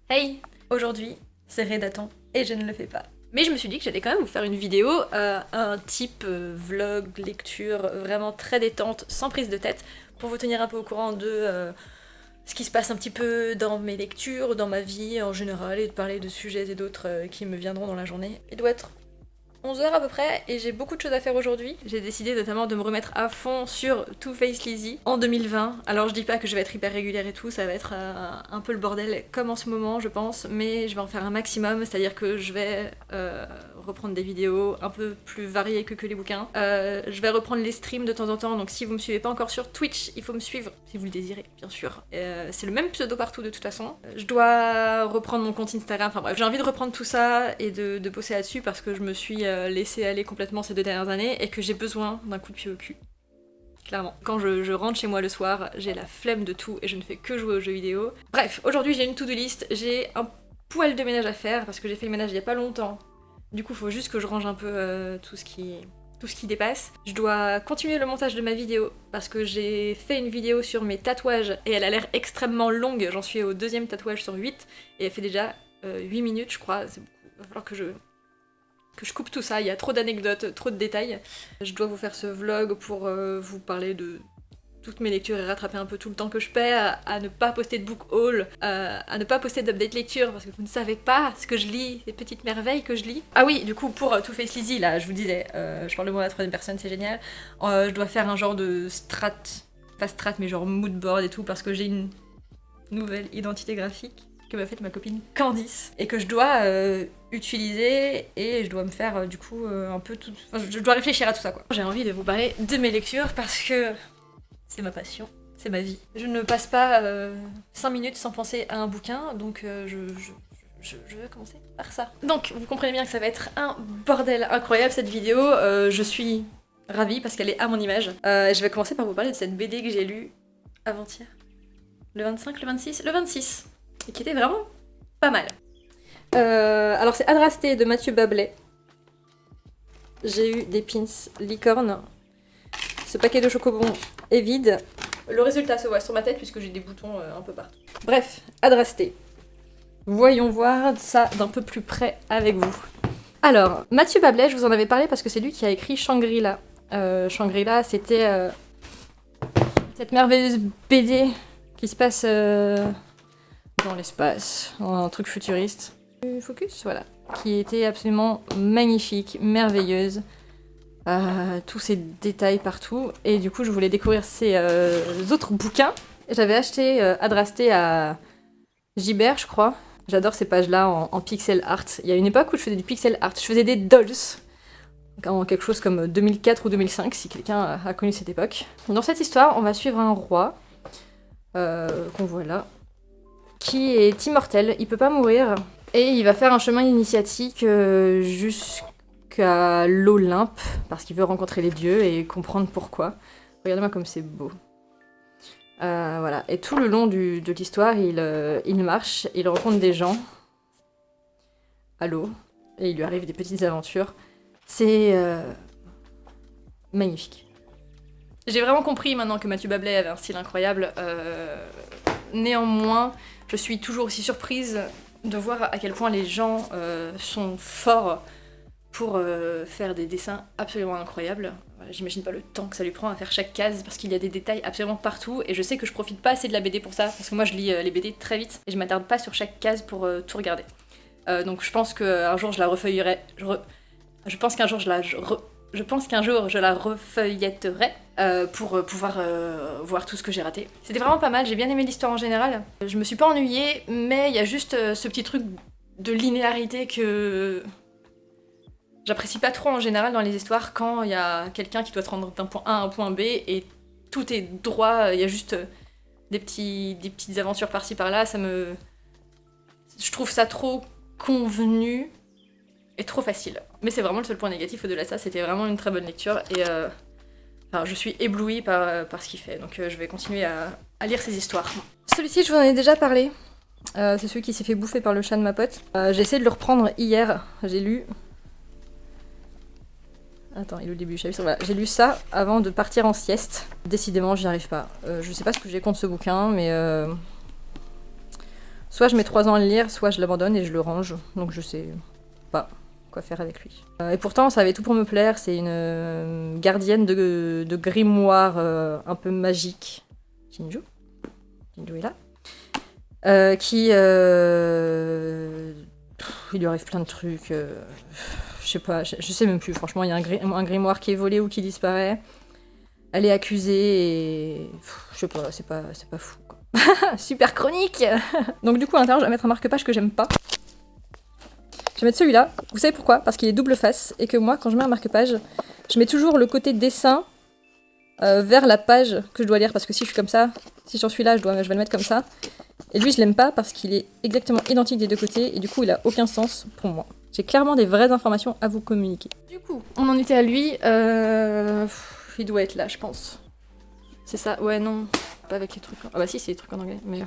Hey, aujourd'hui, c'est Rédaton et je ne le fais pas. Mais je me suis dit que j'allais quand même vous faire une vidéo, un type vlog, lecture, vraiment très détente, sans prise de tête, pour vous tenir un peu au courant de ce qui se passe un petit peu dans mes lectures, dans ma vie en général, et de parler de sujets et d'autres qui me viendront dans la journée. Il doit être 11 heures à peu près, et j'ai beaucoup de choses à faire aujourd'hui. J'ai décidé notamment de me remettre à fond sur Too Faced Lizzy en 2020. Alors je dis pas que je vais être hyper régulière et tout, ça va être un peu le bordel comme en ce moment je pense, mais je vais en faire un maximum, c'est-à-dire que je vais reprendre des vidéos un peu plus variées que les bouquins. Je vais reprendre les streams de temps en temps, donc si vous me suivez pas encore sur Twitch, il faut me suivre, si vous le désirez, bien sûr. C'est le même pseudo partout de toute façon. Je dois reprendre mon compte Instagram, enfin bref, j'ai envie de reprendre tout ça et de bosser là-dessus parce que je me suis laissé aller complètement ces 2 dernières années et que j'ai besoin d'un coup de pied au cul. Clairement. Quand je rentre chez moi le soir, j'ai la flemme de tout et je ne fais que jouer aux jeux vidéo. Bref, aujourd'hui j'ai une to-do list, j'ai un poil de ménage à faire parce que j'ai fait le ménage il y a pas longtemps. Du coup, faut juste que je range un peu tout ce qui dépasse. Je dois continuer le montage de ma vidéo parce que j'ai fait une vidéo sur mes tatouages et elle a l'air extrêmement longue. J'en suis au 2e tatouage sur 8 et elle fait déjà 8 minutes, je crois. C'est beaucoup. Il va falloir que je coupe tout ça, il y a trop d'anecdotes, trop de détails. Je dois vous faire ce vlog pour vous parler de toutes mes lectures et rattraper un peu tout le temps que je perds, à ne pas poster de book haul, à ne pas poster d'update lecture parce que vous ne savez pas ce que je lis, ces petites merveilles que je lis. Ah oui, du coup, pour Too Faced Lizzy, là, je vous disais, je parle de moi à la 3e personne, c'est génial. Je dois faire un genre de pas strat, mais genre mood board et tout parce que j'ai une nouvelle identité graphique que m'a faite ma copine Candice et que je dois utiliser et je dois me faire du coup un peu tout... Enfin, je dois réfléchir à tout ça quoi. J'ai envie de vous parler de mes lectures parce que c'est ma passion, c'est ma vie. Je ne passe pas 5 minutes sans penser à un bouquin, donc je vais commencer par ça. Donc, vous comprenez bien que ça va être un bordel incroyable cette vidéo. Je suis ravie parce qu'elle est à mon image. Je vais commencer par vous parler de cette BD que j'ai lue avant-hier. Le 25, le 26 Le 26, et qui était vraiment pas mal. Alors c'est Adrasté de Mathieu Bablet. J'ai eu des pins licorne. Ce paquet de chocobons est vide. Le résultat se voit sur ma tête puisque j'ai des boutons un peu partout. Bref, Adrasté. Voyons voir ça d'un peu plus près avec vous. Alors, Mathieu Bablet, je vous en avais parlé parce que c'est lui qui a écrit Shangri-La. Shangri-La, c'était cette merveilleuse BD qui se passe dans l'espace, dans un truc futuriste. Focus, voilà. Qui était absolument magnifique, merveilleuse. Tous ces détails partout. Et du coup, je voulais découvrir ces autres bouquins. J'avais acheté Adrasté à Gibert, je crois. J'adore ces pages-là en pixel art. Il y a une époque où je faisais du pixel art. Je faisais des dolls. En quelque chose comme 2004 ou 2005, si quelqu'un a connu cette époque. Dans cette histoire, on va suivre un roi, qu'on voit là, qui est immortel. Il peut pas mourir. Et il va faire un chemin initiatique jusqu'à l'Olympe, parce qu'il veut rencontrer les dieux et comprendre pourquoi. Regardez-moi comme c'est beau. Voilà. Et tout le long de l'histoire, il marche, il rencontre des gens à l'eau, et il lui arrive des petites aventures. C'est magnifique. J'ai vraiment compris maintenant que Mathieu Bablet avait un style incroyable. Néanmoins, je suis toujours aussi surprise de voir à quel point les gens sont forts pour faire des dessins absolument incroyables. J'imagine pas le temps que ça lui prend à faire chaque case parce qu'il y a des détails absolument partout et je sais que je profite pas assez de la BD pour ça parce que moi je lis les BD très vite et je m'attarde pas sur chaque case pour tout regarder. Donc je pense qu'un jour je la refeuillerai. Je pense qu'un jour je la refeuilletterai pour pouvoir voir tout ce que j'ai raté. C'était vraiment pas mal, j'ai bien aimé l'histoire en général. Je me suis pas ennuyée, mais il y a juste ce petit truc de linéarité que j'apprécie pas trop en général dans les histoires quand il y a quelqu'un qui doit se rendre d'un point A à un point B et tout est droit, il y a juste des petites aventures par-ci par-là, je trouve ça trop convenu et trop facile. Mais c'est vraiment le seul point négatif, au-delà de ça, c'était vraiment une très bonne lecture et enfin, je suis éblouie par ce qu'il fait, donc je vais continuer à lire ses histoires. Celui-ci, je vous en ai déjà parlé, c'est celui qui s'est fait bouffer par le chat de ma pote. J'ai essayé de le reprendre hier, j'ai lu... Attends, il est au début, voilà. J'ai lu ça avant de partir en sieste. Décidément, j'y arrive pas. Je sais pas ce que j'ai contre ce bouquin, mais... Soit je mets 3 ans à le lire, soit je l'abandonne et je le range. Donc je sais pas quoi faire avec lui. Et pourtant, ça avait tout pour me plaire. C'est une gardienne de grimoire un peu magique. Jinju est là. Il lui arrive plein de trucs. Je sais pas, je sais même plus. Franchement, il y a un grimoire qui est volé ou qui disparaît. Elle est accusée et... je sais pas, c'est pas fou, quoi. Super chronique. Donc du coup, à l'intérieur, je vais mettre un marque-page que j'aime pas. Je vais mettre celui-là. Vous savez pourquoi? Parce qu'il est double face et que moi, quand je mets un marque-page, je mets toujours le côté dessin vers la page que je dois lire. Parce que si je suis comme ça, si j'en suis là, je vais le mettre comme ça. Et lui, je l'aime pas parce qu'il est exactement identique des deux côtés et du coup, il a aucun sens pour moi. J'ai clairement des vraies informations à vous communiquer. Du coup, on en était à lui. Il doit être là, je pense. C'est ça? Ouais, non. Pas avec les trucs... Ah bah si, c'est les trucs en anglais. Mais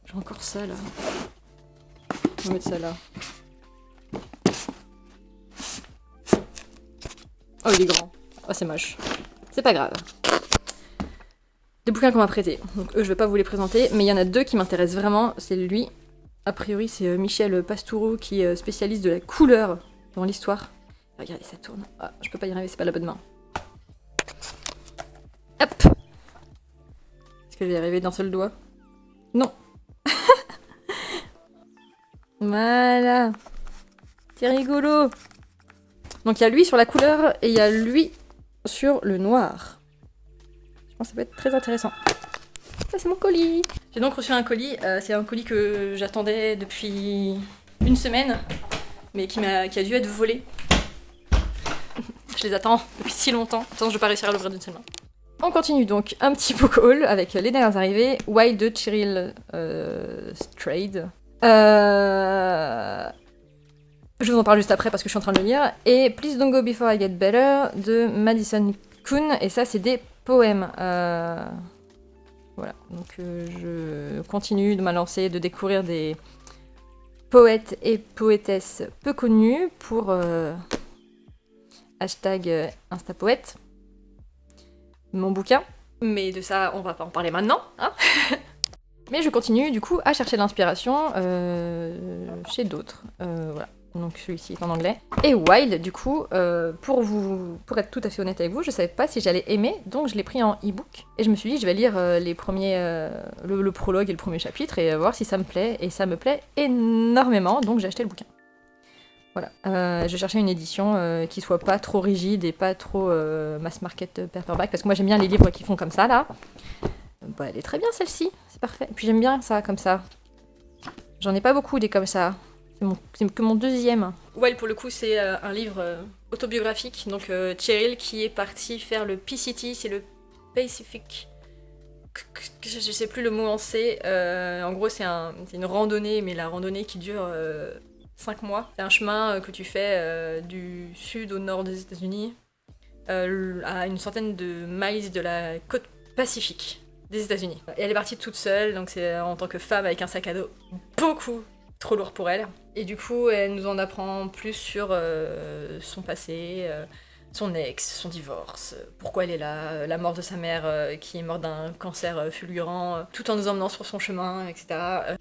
j'ai encore ça, là. Je vais mettre ça là. Oh, il est grand. Oh, c'est moche. C'est pas grave. Des bouquins qu'on m'a prêtés. Donc eux, je vais pas vous les présenter. Mais il y en a deux qui m'intéressent vraiment. C'est lui. A priori, c'est Michel Pastoureau qui est spécialiste de la couleur dans l'histoire. Regardez, ça tourne. Ah, je peux pas y arriver, c'est pas la bonne main. Hop! Est-ce que je vais y arriver d'un seul doigt? Non! Voilà! C'est rigolo! Donc il y a lui sur la couleur et il y a lui sur le noir. Je pense que ça peut être très intéressant. Ça, c'est mon colis! J'ai donc reçu un colis. C'est un colis que j'attendais depuis une semaine, mais qui a dû être volé. Je les attends depuis si longtemps. Attends, je vais pas réussir à l'ouvrir d'une seule main. On continue donc un petit book haul avec les dernières arrivées. Wild de Cheryl Strayed. Je vous en parle juste après parce que je suis en train de le lire. Et Please Don't Go Before I Get Better de Madison Kuhn. Et ça, c'est des poèmes. Voilà, donc je continue de m'avancer, de découvrir des poètes et poétesses peu connus pour hashtag Instapoète. Mon bouquin. Mais de ça, on va pas en parler maintenant, hein. Mais je continue du coup à chercher de l'inspiration chez d'autres. Voilà. Donc celui-ci est en anglais. Et Wild, du coup, pour être tout à fait honnête avec vous, je savais pas si j'allais aimer, donc je l'ai pris en e-book. Et je me suis dit, je vais lire les premiers, le prologue et le premier chapitre et voir si ça me plaît. Et ça me plaît énormément, donc j'ai acheté le bouquin. Voilà. Je cherchais une édition qui soit pas trop rigide et pas trop mass market paperback, parce que moi j'aime bien les livres qui font comme ça, là. Bah, elle est très bien celle-ci, c'est parfait. Et puis j'aime bien ça, comme ça. J'en ai pas beaucoup des comme ça. C'est que mon deuxième. Ouais, pour le coup, c'est un livre autobiographique. Donc, Cheryl qui est partie faire le PCT, c'est le Pacific. Je sais plus le mot en C. En gros, c'est une randonnée, mais la randonnée qui dure 5 mois. C'est un chemin que tu fais du sud au nord des États-Unis, à une centaine de miles de la côte pacifique des États-Unis. Et elle est partie toute seule, donc c'est en tant que femme avec un sac à dos beaucoup trop lourd pour elle. Et du coup, elle nous en apprend plus sur son passé, son ex, son divorce, pourquoi elle est là, la mort de sa mère qui est morte d'un cancer fulgurant, tout en nous emmenant sur son chemin, etc.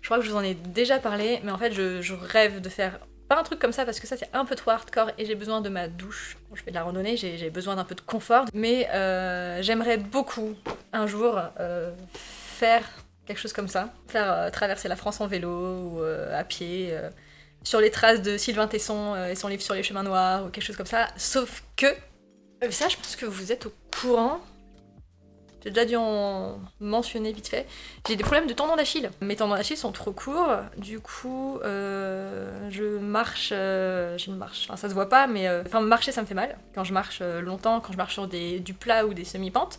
Je crois que je vous en ai déjà parlé, mais en fait, je rêve de faire pas un truc comme ça parce que ça c'est un peu trop hardcore et j'ai besoin de ma douche. Quand je fais de la randonnée, j'ai besoin d'un peu de confort, mais j'aimerais beaucoup un jour faire quelque chose comme ça, faire traverser la France en vélo ou à pied, sur les traces de Sylvain Tesson et son livre sur les chemins noirs ou quelque chose comme ça, sauf que, ça je pense que vous êtes au courant, j'ai déjà dû en mentionner vite fait, j'ai des problèmes de tendons d'Achille. Mes tendons d'Achille sont trop courts, du coup je marche, enfin ça se voit pas, mais marcher ça me fait mal, quand je marche longtemps, quand je marche sur du plat ou des semi-pentes.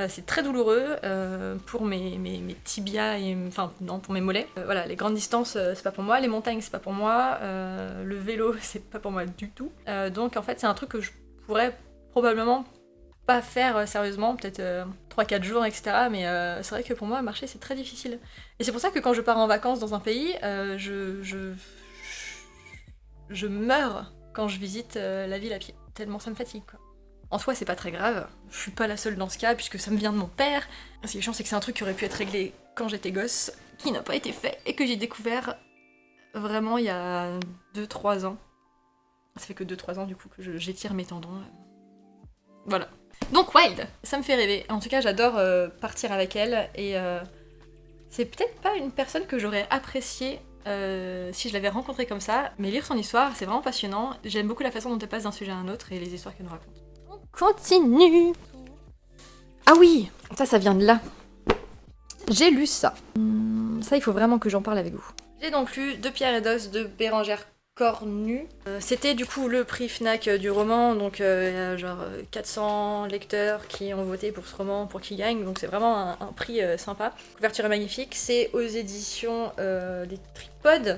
C'est très douloureux pour mes tibias et pour mes mollets. Voilà, les grandes distances c'est pas pour moi, les montagnes c'est pas pour moi, le vélo c'est pas pour moi du tout. Donc en fait c'est un truc que je pourrais probablement pas faire sérieusement, peut-être 3-4 jours, etc. Mais c'est vrai que pour moi marcher c'est très difficile. Et c'est pour ça que quand je pars en vacances dans un pays, je meurs quand je visite la ville à pied, tellement ça me fatigue quoi. En soi, c'est pas très grave, je suis pas la seule dans ce cas, puisque ça me vient de mon père. Ce qui est chiant, c'est que c'est un truc qui aurait pu être réglé quand j'étais gosse, qui n'a pas été fait et que j'ai découvert vraiment il y a 2-3 ans. Ça fait que 2-3 ans du coup que j'étire mes tendons. Voilà. Donc Wild, ça me fait rêver. En tout cas, j'adore partir avec elle et c'est peut-être pas une personne que j'aurais appréciée si je l'avais rencontrée comme ça, mais lire son histoire, c'est vraiment passionnant. J'aime beaucoup la façon dont elle passe d'un sujet à un autre et les histoires qu'elle nous raconte. On continue. Ah oui, ça vient de là. J'ai lu ça. Ça, il faut vraiment que j'en parle avec vous. J'ai donc lu De pierre et d'os de Bérengère Cornu. C'était du coup le prix Fnac du roman, donc il y a genre 400 lecteurs qui ont voté pour ce roman pour qu'il gagne, donc c'est vraiment un prix sympa. Couverture est magnifique, c'est aux éditions des Tripodes.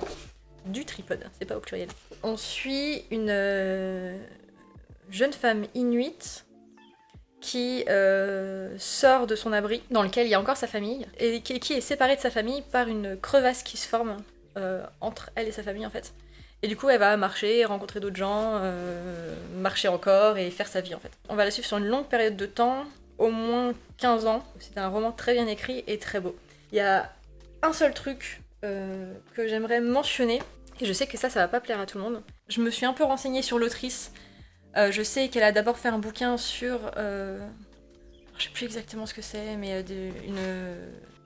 Du Tripode, c'est pas au pluriel. On suit une jeune femme inuite qui sort de son abri, dans lequel il y a encore sa famille, et qui est séparée de sa famille par une crevasse qui se forme entre elle et sa famille en fait. Et du coup, elle va marcher, rencontrer d'autres gens, marcher encore et faire sa vie en fait. On va la suivre sur une longue période de temps, au moins 15 ans. C'est un roman très bien écrit et très beau. Il y a un seul truc que j'aimerais mentionner, et je sais que ça va pas plaire à tout le monde. Je me suis un peu renseignée sur l'autrice. Je sais qu'elle a d'abord fait un bouquin sur... je sais plus exactement ce que c'est, mais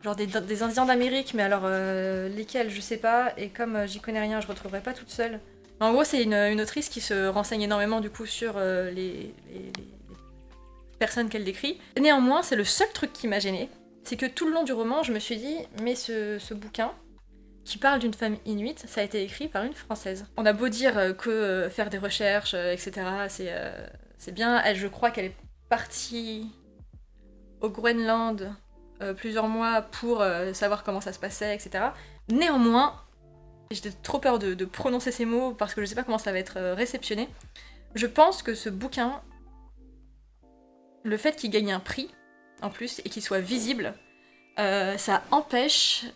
genre des Indiens d'Amérique, mais alors lesquels, je sais pas, et comme j'y connais rien, je retrouverai pas toute seule. Mais en gros, c'est une autrice qui se renseigne énormément du coup sur les personnes qu'elle décrit. Néanmoins, c'est le seul truc qui m'a gênée, c'est que tout le long du roman, je me suis dit, mais ce bouquin, qui parle d'une femme inuite, ça a été écrit par une Française. On a beau dire que faire des recherches, etc., c'est bien, je crois qu'elle est partie au Groenland plusieurs mois pour savoir comment ça se passait, etc. Néanmoins, j'ai trop peur de prononcer ces mots parce que je sais pas comment ça va être réceptionné. Je pense que ce bouquin, le fait qu'il gagne un prix, en plus, et qu'il soit visible, ça empêche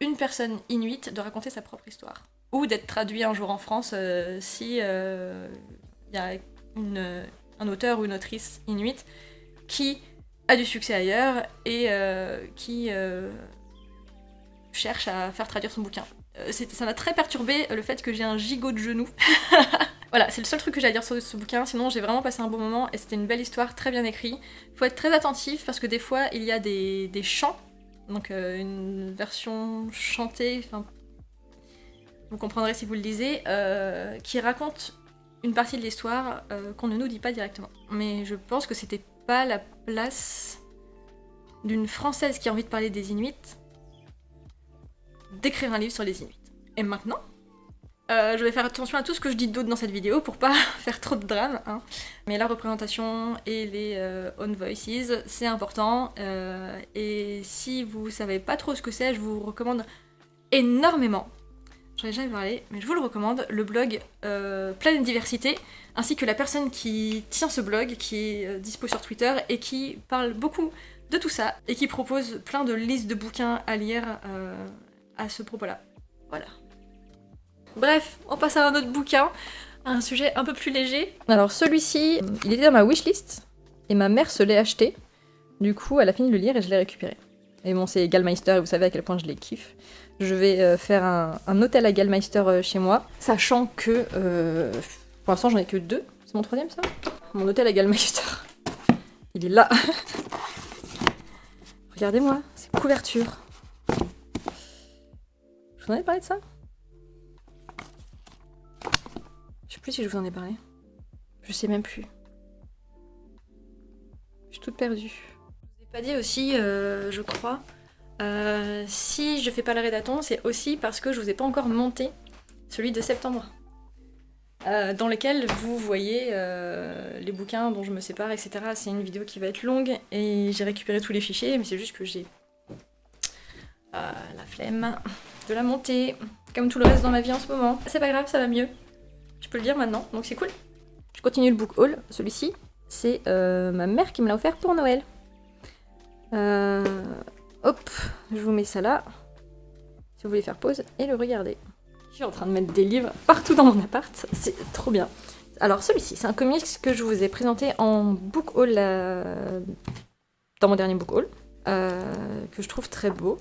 une personne inuite de raconter sa propre histoire. Ou d'être traduit un jour en France si y a un auteur ou une autrice inuite qui a du succès ailleurs et qui cherche à faire traduire son bouquin. Ça m'a très perturbé le fait que j'ai un gigot de genou. Voilà, c'est le seul truc que j'ai à dire sur ce bouquin, sinon j'ai vraiment passé un bon moment et c'était une belle histoire, très bien écrite. Faut être très attentif parce que des fois il y a des chants, donc une version chantée, enfin vous comprendrez si vous le lisez, qui raconte une partie de l'histoire qu'on ne nous dit pas directement. Mais je pense que c'était pas la place d'une Française qui a envie de parler des Inuits d'écrire un livre sur les Inuits. Et maintenant, je vais faire attention à tout ce que je dis d'autre dans cette vidéo pour pas faire trop de drame, hein. Mais la représentation et les own voices, c'est important. Et si vous savez pas trop ce que c'est, je vous recommande énormément, j'en ai jamais parlé, mais je vous le recommande, le blog Planète Diversité, ainsi que la personne qui tient ce blog, qui est dispo sur Twitter, et qui parle beaucoup de tout ça, et qui propose plein de listes de bouquins à lire à ce propos-là. Voilà. Bref, on passe à un autre bouquin, un sujet un peu plus léger. Alors celui-ci, il était dans ma wishlist, et ma mère se l'est acheté. Du coup, elle a fini de le lire et je l'ai récupéré. Et bon, c'est Gallmeister, et vous savez à quel point je les kiffe. Je vais faire un hôtel à Gallmeister chez moi, sachant que pour l'instant j'en ai que 2. C'est mon 3e ça ? Mon hôtel à Gallmeister. Il est là. Regardez-moi, c'est couverture. Je vous en ai parlé de ça ? Je sais plus si je vous en ai parlé. Je sais même plus. Je suis toute perdue. Je vous ai pas dit aussi, je crois. Si je fais pas l'arrêt d'attente, c'est aussi parce que je vous ai pas encore monté celui de septembre. Dans lequel vous voyez les bouquins dont je me sépare, etc. C'est une vidéo qui va être longue et j'ai récupéré tous les fichiers, mais c'est juste que j'ai la flemme de la monter, comme tout le reste dans ma vie en ce moment. C'est pas grave, ça va mieux. Je peux le dire maintenant, donc c'est cool. Je continue le book haul. Celui-ci, c'est ma mère qui me l'a offert pour Noël. Hop, je vous mets ça là, si vous voulez faire pause et le regarder. Je suis en train de mettre des livres partout dans mon appart, c'est trop bien. Alors celui-ci, c'est un comics que je vous ai présenté en book haul dans mon dernier book haul, que je trouve très beau.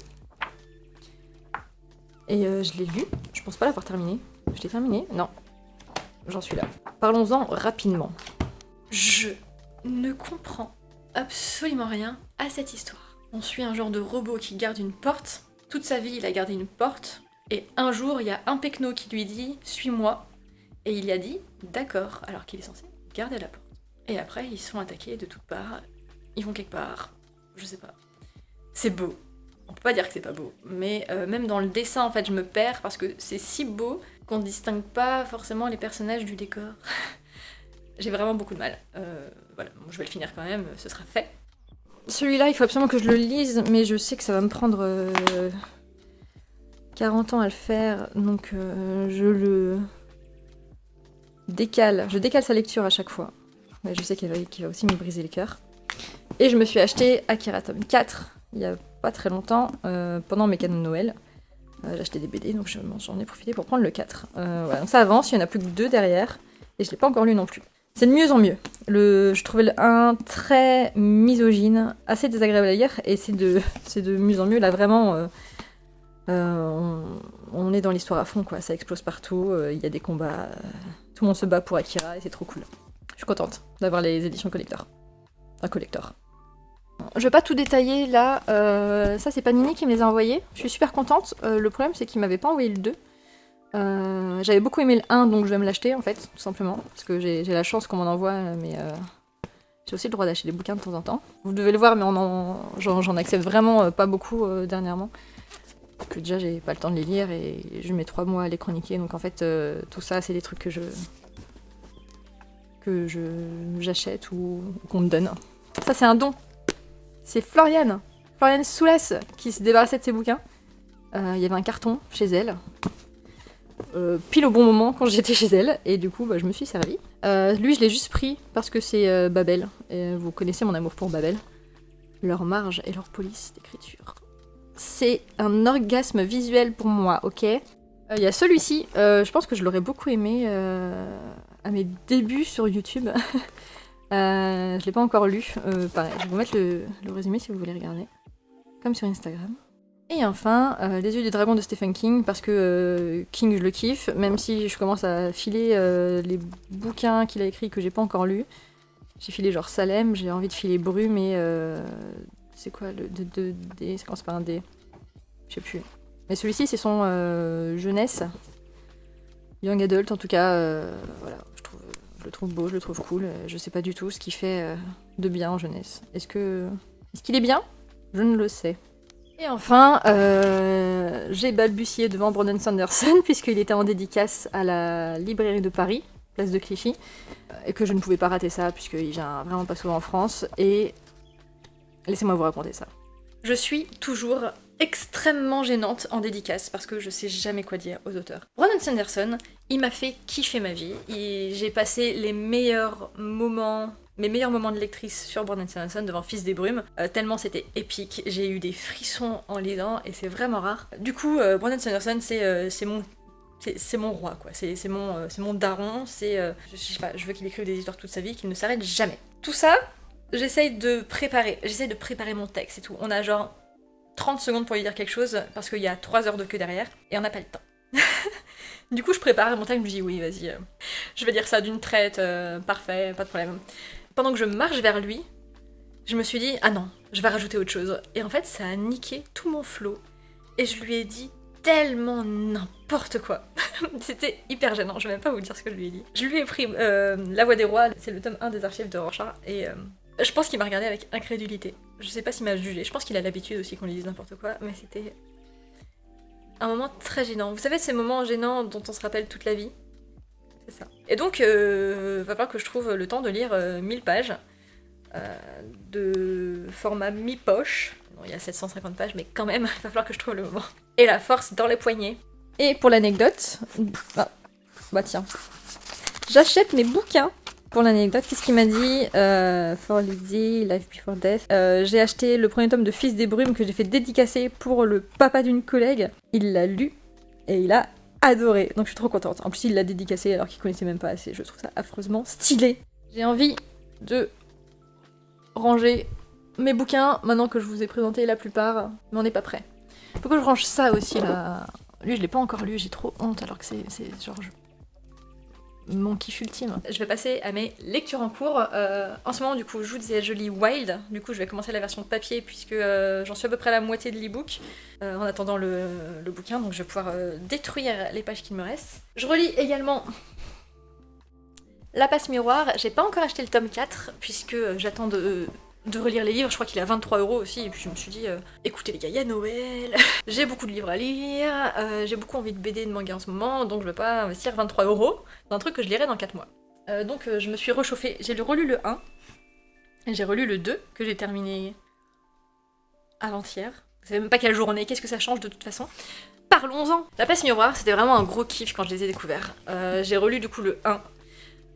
Et je l'ai lu, je pense pas l'avoir terminé. Je l'ai terminé? Non. J'en suis là. Parlons-en rapidement. Je ne comprends absolument rien à cette histoire. On suit un genre de robot qui garde une porte. Toute sa vie, il a gardé une porte. Et un jour, il y a un pecno qui lui dit « Suis-moi ». Et il y a dit « D'accord », alors qu'il est censé garder la porte. Et après, ils se font attaquer de toutes parts. Ils vont quelque part. Je sais pas. C'est beau. On peut pas dire que c'est pas beau. Mais même dans le dessin, en fait, je me perds parce que c'est si beau qu'on distingue pas forcément les personnages du décor. J'ai vraiment beaucoup de mal. Voilà, bon, je vais le finir quand même, ce sera fait. Celui-là, il faut absolument que je le lise, mais je sais que ça va me prendre 40 ans à le faire, donc je le décale. Je décale sa lecture à chaque fois. Mais je sais qu'il va aussi me briser le cœur. Et je me suis acheté Akira tome 4, il y a pas très longtemps, pendant mes cadeaux de Noël. J'ai acheté des BD, donc j'en ai profité pour prendre le 4. Voilà, donc ça avance, il y en a plus que 2 derrière, et je l'ai pas encore lu non plus. C'est de mieux en mieux. Je trouvais le 1 très misogyne, assez désagréable à lire, et c'est de mieux en mieux. Là, vraiment, on est dans l'histoire à fond, quoi. Ça explose partout, il y a des combats, tout le monde se bat pour Akira, et c'est trop cool. Je suis contente d'avoir les éditions collector. Enfin, collector. Je vais pas tout détailler, là. Ça, c'est Panini qui me les a envoyés. Je suis super contente. Le problème, c'est qu'il m'avait pas envoyé le 2. J'avais beaucoup aimé le 1, donc je vais me l'acheter en fait, tout simplement, parce que j'ai la chance qu'on m'en envoie, mais j'ai aussi le droit d'acheter des bouquins de temps en temps. Vous devez le voir, mais j'en accepte vraiment pas beaucoup dernièrement, parce que déjà j'ai pas le temps de les lire et je mets 3 mois à les chroniquer, donc en fait tout ça c'est des trucs que j'achète ou qu'on me donne. Ça c'est un don. C'est Floriane Soulasse qui se débarrassait de ses bouquins. Il y avait un carton chez elle. Pile au bon moment quand j'étais chez elle, et du coup bah, je me suis servie. Lui je l'ai juste pris parce que c'est Babel, et vous connaissez mon amour pour Babel. Leur marge et leur police d'écriture. C'est un orgasme visuel pour moi, ok. Il y a celui-ci, je pense que je l'aurais beaucoup aimé à mes débuts sur YouTube. Je l'ai pas encore lu, pareil, je vais vous mettre le résumé si vous voulez regarder. Comme sur Instagram. Et enfin, Les yeux du dragon de Stephen King, parce que King je le kiffe, même si je commence à filer les bouquins qu'il a écrits que j'ai pas encore lus. J'ai filé genre Salem, j'ai envie de filer Brume et... c'est quoi le D, ça commence par un D. Je sais plus. Mais celui-ci c'est son jeunesse. Young Adult en tout cas, voilà, je le trouve beau, je le trouve cool. Je sais pas du tout ce qu'il fait de bien en jeunesse. Est-ce qu'il est bien? Je ne le sais. Et enfin, j'ai balbutié devant Brandon Sanderson, puisqu'il était en dédicace à la librairie de Paris, place de Clichy, et que je ne pouvais pas rater ça, puisqu'il vient vraiment pas souvent en France, et laissez-moi vous raconter ça. Je suis toujours extrêmement gênante en dédicace, parce que je sais jamais quoi dire aux auteurs. Brandon Sanderson, il m'a fait kiffer ma vie, j'ai passé mes meilleurs moments de lectrice sur Brandon Sanderson devant Fils des Brumes, tellement c'était épique, j'ai eu des frissons en lisant et c'est vraiment rare. Du coup, Brandon Sanderson c'est mon roi quoi, c'est mon daron, je sais pas, je veux qu'il écrive des histoires toute sa vie, qu'il ne s'arrête jamais. Tout ça, j'essaye de préparer mon texte et tout. On a genre 30 secondes pour lui dire quelque chose parce qu'il y a 3 heures de queue derrière et on n'a pas le temps. Du coup, je prépare mon texte, je me dis oui, vas-y, je vais dire ça d'une traite, parfait, pas de problème. Pendant que je marche vers lui, je me suis dit « Ah non, je vais rajouter autre chose ». Et en fait, ça a niqué tout mon flow. Et je lui ai dit tellement n'importe quoi. C'était hyper gênant, je vais même pas vous dire ce que je lui ai dit. Je lui ai pris La Voix des Rois, c'est le tome 1 des archives de Rorschach, et je pense qu'il m'a regardé avec incrédulité. Je sais pas s'il m'a jugé, je pense qu'il a l'habitude aussi qu'on lui dise n'importe quoi, mais c'était un moment très gênant. Vous savez ces moments gênants dont on se rappelle toute la vie ? C'est ça. Et donc, va falloir que je trouve le temps de lire 1000 pages de format mi-poche. Bon, il y a 750 pages, mais quand même, il va falloir que je trouve le moment. Et la force dans les poignets. Et pour l'anecdote... bah tiens. J'achète mes bouquins pour l'anecdote. Qu'est-ce qu'il m'a dit For Lizzie, Life Before Death. J'ai acheté le premier tome de Fils des Brumes que j'ai fait dédicacer pour le papa d'une collègue. Il l'a lu et il a adoré, donc je suis trop contente. En plus, il l'a dédicacé alors qu'il connaissait même pas assez. Je trouve ça affreusement stylé. J'ai envie de ranger mes bouquins maintenant que je vous ai présenté la plupart, mais on n'est pas prêt. Faut que je range ça aussi là. Lui, je l'ai pas encore lu, j'ai trop honte, alors que c'est genre mon kiff ultime. Je vais passer à mes lectures en cours. En ce moment, du coup, je vous disais, je lis Wild. Du coup, je vais commencer la version papier, puisque j'en suis à peu près à la moitié de l'e-book, en attendant le bouquin, donc je vais pouvoir détruire les pages qu'il me reste. Je relis également La Passe Miroir. J'ai pas encore acheté le tome 4, puisque j'attends de relire les livres, je crois qu'il est à 23 € aussi, et puis je me suis dit, écoutez les gars, il y a Noël, j'ai beaucoup de livres à lire, j'ai beaucoup envie de BD et de manga en ce moment, donc je vais pas investir 23 € dans un truc que je lirai dans 4 mois. Donc je me suis réchauffée, j'ai relu le 1, et j'ai relu le 2, que j'ai terminé avant-hier. Vous savez même pas quelle journée, qu'est-ce que ça change de toute façon. Parlons-en. La Passe Miroir, c'était vraiment un gros kiff quand je les ai découverts. J'ai relu du coup le 1,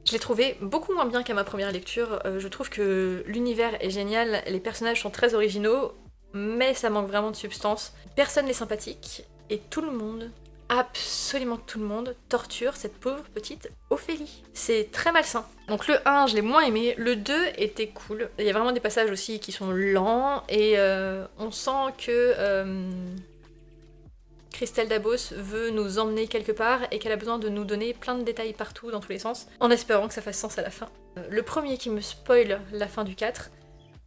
je l'ai trouvé beaucoup moins bien qu'à ma première lecture. Je trouve que l'univers est génial, les personnages sont très originaux, mais ça manque vraiment de substance. Personne n'est sympathique, et tout le monde, absolument tout le monde, torture cette pauvre petite Ophélie. C'est très malsain. Donc le 1, je l'ai moins aimé, le 2 était cool. Il y a vraiment des passages aussi qui sont lents, et on sent que Christelle Dabos veut nous emmener quelque part et qu'elle a besoin de nous donner plein de détails partout, dans tous les sens, en espérant que ça fasse sens à la fin. Le premier qui me spoil la fin du 4,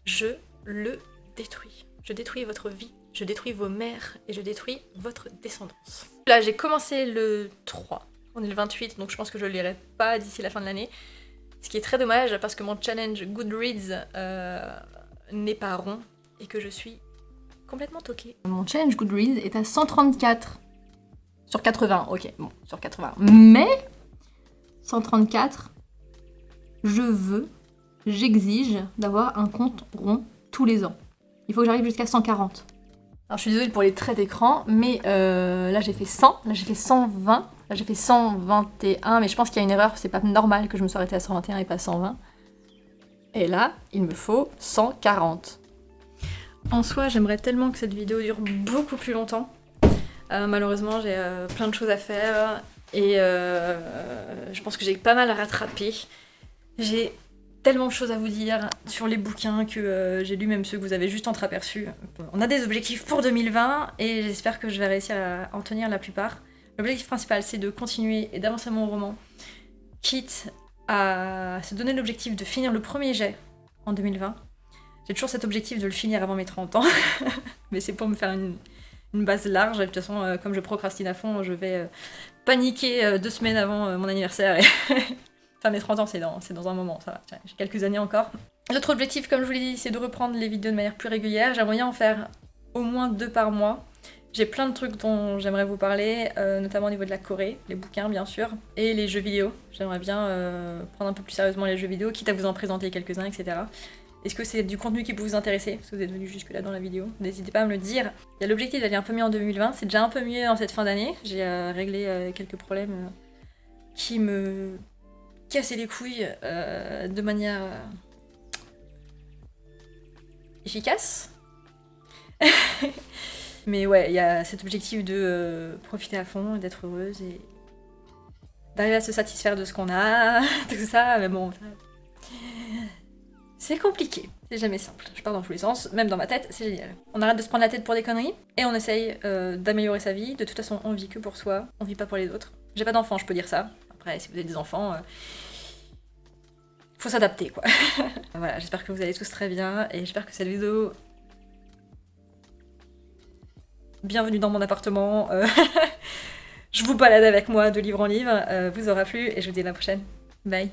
je le détruis. Je détruis votre vie, je détruis vos mères et je détruis votre descendance. Là, j'ai commencé le 3, on est le 28, donc je pense que je le lirai pas d'ici la fin de l'année. Ce qui est très dommage parce que mon challenge Goodreads n'est pas rond et que je suis complètement toquée. Mon challenge Goodreads est à 134 sur 80, ok, bon, sur 80. Mais 134, j'exige d'avoir un compte rond tous les ans. Il faut que j'arrive jusqu'à 140. Alors je suis désolée pour les traits d'écran, mais là j'ai fait 100, là j'ai fait 120, là j'ai fait 121, mais je pense qu'il y a une erreur, c'est pas normal que je me sois arrêtée à 121 et pas 120. Et là, il me faut 140. En soi, j'aimerais tellement que cette vidéo dure beaucoup plus longtemps. Malheureusement, j'ai plein de choses à faire et je pense que j'ai pas mal à rattraper. J'ai tellement de choses à vous dire sur les bouquins que j'ai lu, même ceux que vous avez juste entreaperçus. On a des objectifs pour 2020 et j'espère que je vais réussir à en tenir la plupart. L'objectif principal, c'est de continuer et d'avancer mon roman, quitte à se donner l'objectif de finir le premier jet en 2020. J'ai toujours cet objectif de le finir avant mes 30 ans, mais c'est pour me faire une base large. De toute façon, comme je procrastine à fond, je vais paniquer 2 semaines avant mon anniversaire. Et enfin, mes 30 ans, c'est dans un moment, ça va. J'ai quelques années encore. L'autre objectif, comme je vous l'ai dit, c'est de reprendre les vidéos de manière plus régulière. J'aimerais bien en faire au moins 2 par mois. J'ai plein de trucs dont j'aimerais vous parler, notamment au niveau de la Corée, les bouquins bien sûr, et les jeux vidéo. J'aimerais bien prendre un peu plus sérieusement les jeux vidéo, quitte à vous en présenter quelques-uns, etc. Est-ce que c'est du contenu qui peut vous intéresser, parce que vous êtes venu jusque là dans la vidéo? N'hésitez pas à me le dire. Il y a l'objectif d'aller un peu mieux en 2020, c'est déjà un peu mieux en cette fin d'année. J'ai réglé quelques problèmes qui me cassaient les couilles de manière efficace. Mais ouais, il y a cet objectif de profiter à fond, d'être heureuse et d'arriver à se satisfaire de ce qu'on a, tout ça, mais bon... C'est compliqué, c'est jamais simple. Je pars dans tous les sens, même dans ma tête, c'est génial. On arrête de se prendre la tête pour des conneries, et on essaye d'améliorer sa vie. De toute façon, on vit que pour soi, on vit pas pour les autres. J'ai pas d'enfants, je peux dire ça. Après, si vous avez des enfants, faut s'adapter, quoi. Voilà, j'espère que vous allez tous très bien, et j'espère que cette vidéo... Bienvenue dans mon appartement. Je vous balade avec moi de livre en livre, vous aura plu, et je vous dis à la prochaine. Bye.